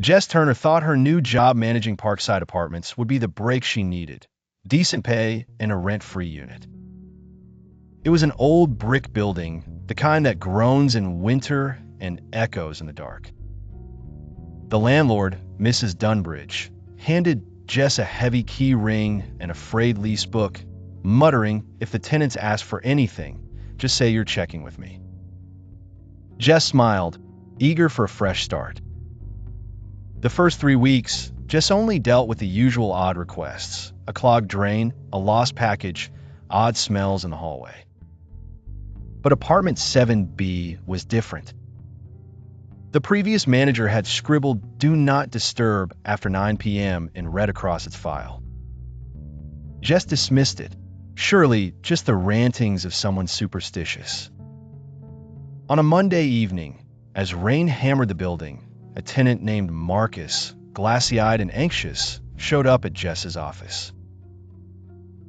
Jess Turner thought her new job managing Parkside Apartments would be the break she needed. Decent pay and a rent-free unit. It was an old brick building, the kind that groans in winter and echoes in the dark. The landlord, Mrs. Dunbridge, handed Jess a heavy key ring and a frayed lease book, muttering, "If the tenants ask for anything, just say you're checking with me." Jess smiled, eager for a fresh start. The first 3 weeks, Jess only dealt with the usual odd requests: a clogged drain, a lost package, odd smells in the hallway. But apartment 7B was different. The previous manager had scribbled "Do not disturb" after 9 p.m. and read across its file. Jess dismissed it, surely just the rantings of someone superstitious. On a Monday evening, as rain hammered the building, a tenant named Marcus, glassy-eyed and anxious, showed up at Jess's office.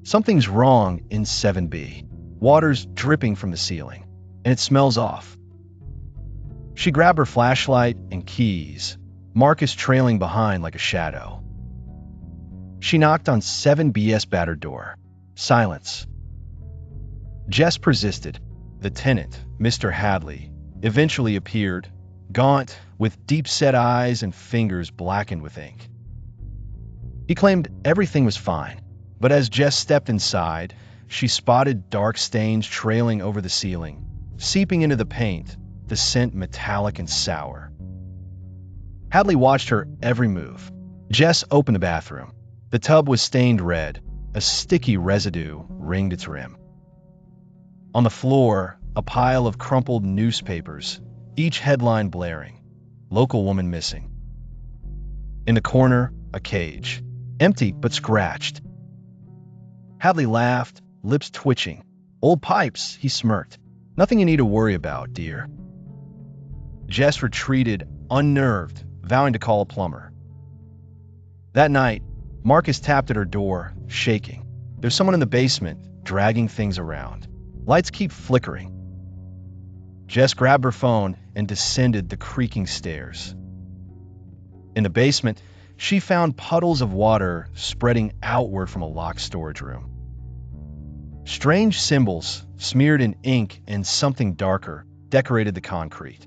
"Something's wrong in 7B. Water's dripping from the ceiling, and it smells off." She grabbed her flashlight and keys, Marcus trailing behind like a shadow. She knocked on 7B's battered door. Silence. Jess persisted. The tenant, Mr. Hadley, eventually appeared, gaunt, with deep-set eyes and fingers blackened with ink. He claimed everything was fine, but as Jess stepped inside, she spotted dark stains trailing over the ceiling, seeping into the paint, the scent metallic and sour. Hadley watched her every move. Jess opened the bathroom. The tub was stained red. A sticky residue ringed its rim. On the floor, a pile of crumpled newspapers, each headline blaring: "Local woman missing." In the corner, a cage, empty but scratched. Hadley laughed, lips twitching. "Old pipes," he smirked. "Nothing you need to worry about, dear." Jess retreated, unnerved, vowing to call a plumber. That night, Marcus tapped at her door, shaking. "There's someone in the basement, dragging things around. Lights keep flickering." Jess grabbed her phone and descended the creaking stairs. In the basement, she found puddles of water spreading outward from a locked storage room. Strange symbols, smeared in ink and something darker, decorated the concrete.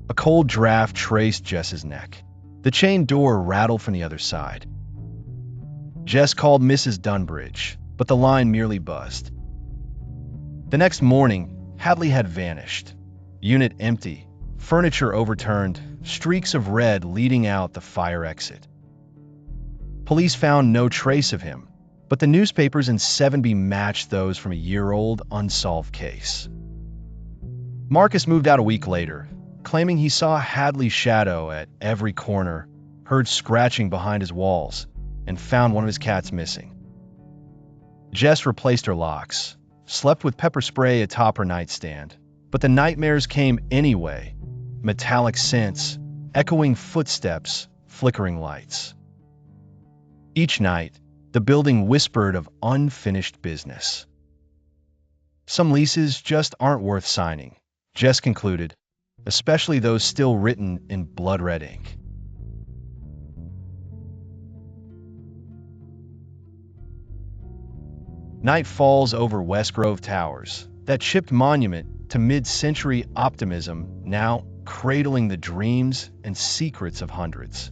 A cold draft traced Jess's neck. The chain door rattled from the other side. Jess called Mrs. Dunbridge, but the line merely buzzed. The next morning, Hadley had vanished. Unit empty, furniture overturned, streaks of red leading out the fire exit. Police found no trace of him, but the newspapers in 7B matched those from a year-old unsolved case. Marcus moved out a week later, claiming he saw Hadley's shadow at every corner, heard scratching behind his walls, and found one of his cats missing. Jess replaced her locks, slept with pepper spray atop her nightstand, but the nightmares came anyway: metallic scents, echoing footsteps, flickering lights. Each night, the building whispered of unfinished business. Some leases just aren't worth signing, Jess concluded, especially those still written in blood-red ink. Night falls over West Grove Towers, that chipped monument to mid-century optimism now cradling the dreams and secrets of hundreds.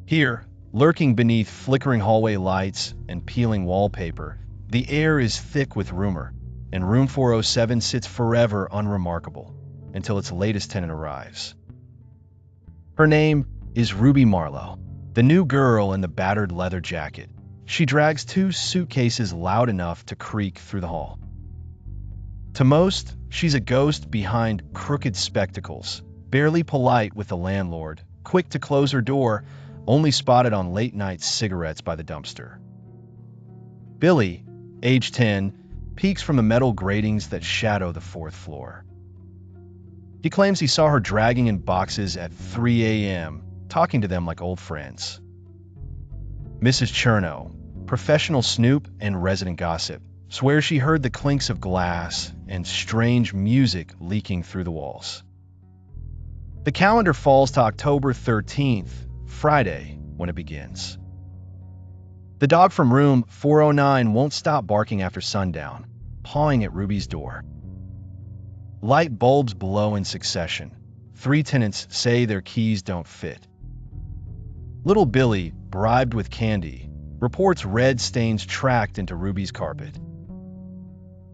Here, lurking beneath flickering hallway lights and peeling wallpaper, the air is thick with rumor, and Room 407 sits forever unremarkable until its latest tenant arrives. Her name is Ruby Marlowe, the new girl in the battered leather jacket. She drags 2 suitcases loud enough to creak through the hall. To most, she's a ghost behind crooked spectacles, barely polite with the landlord, quick to close her door, only spotted on late-night cigarettes by the dumpster. Billy, age 10, peeks from the metal gratings that shadow the 4th floor. He claims he saw her dragging in boxes at 3 a.m., talking to them like old friends. Mrs. Chernow, professional snoop and resident gossip, swears she heard the clinks of glass and strange music leaking through the walls. The calendar falls to October 13th, Friday, when it begins. The dog from room 409 won't stop barking after sundown, pawing at Ruby's door. Light bulbs blow in succession. 3 tenants say their keys don't fit. Little Billy, bribed with candy, reports red stains tracked into Ruby's carpet.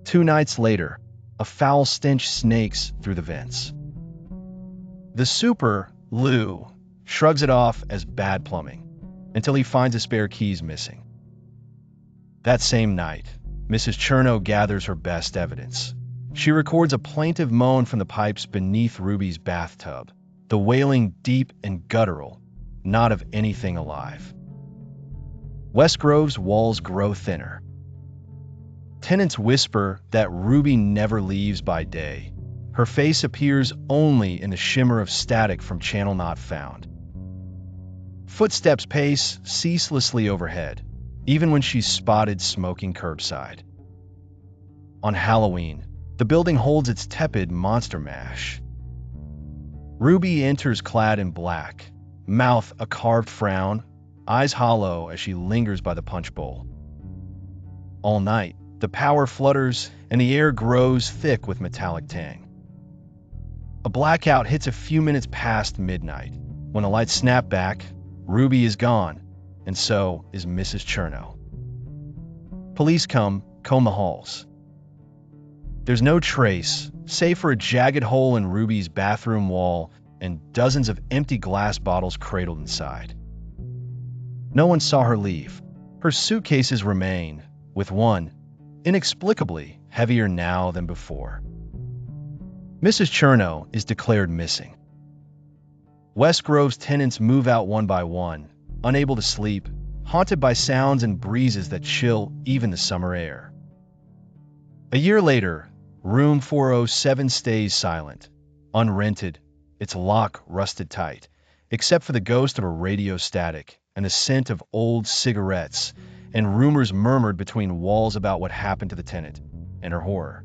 2 nights later, a foul stench snakes through the vents. The super, Lou, shrugs it off as bad plumbing, until he finds his spare keys missing. That same night, Mrs. Chernow gathers her best evidence. She records a plaintive moan from the pipes beneath Ruby's bathtub, the wailing deep and guttural, not of anything alive. West Grove's walls grow thinner. Tenants whisper that Ruby never leaves by day. Her face appears only in the shimmer of static from channel not found. Footsteps pace ceaselessly overhead, even when she's spotted smoking curbside. On Halloween, the building holds its tepid monster mash. Ruby enters clad in black, mouth a carved frown, eyes hollow as she lingers by the punch bowl. All night, the power flutters and the air grows thick with metallic tang. A blackout hits a few minutes past midnight. When the lights snap back, Ruby is gone, and so is Mrs. Chernow. Police comb the halls. There's no trace, save for a jagged hole in Ruby's bathroom wall and dozens of empty glass bottles cradled inside. No one saw her leave. Her suitcases remain, with one, inexplicably, heavier now than before. Mrs. Chernow is declared missing. West Grove's tenants move out one by one, unable to sleep, haunted by sounds and breezes that chill even the summer air. A year later, room 407 stays silent, unrented, its lock rusted tight, except for the ghost of a radio static and the scent of old cigarettes and rumors murmured between walls about what happened to the tenant and her horror.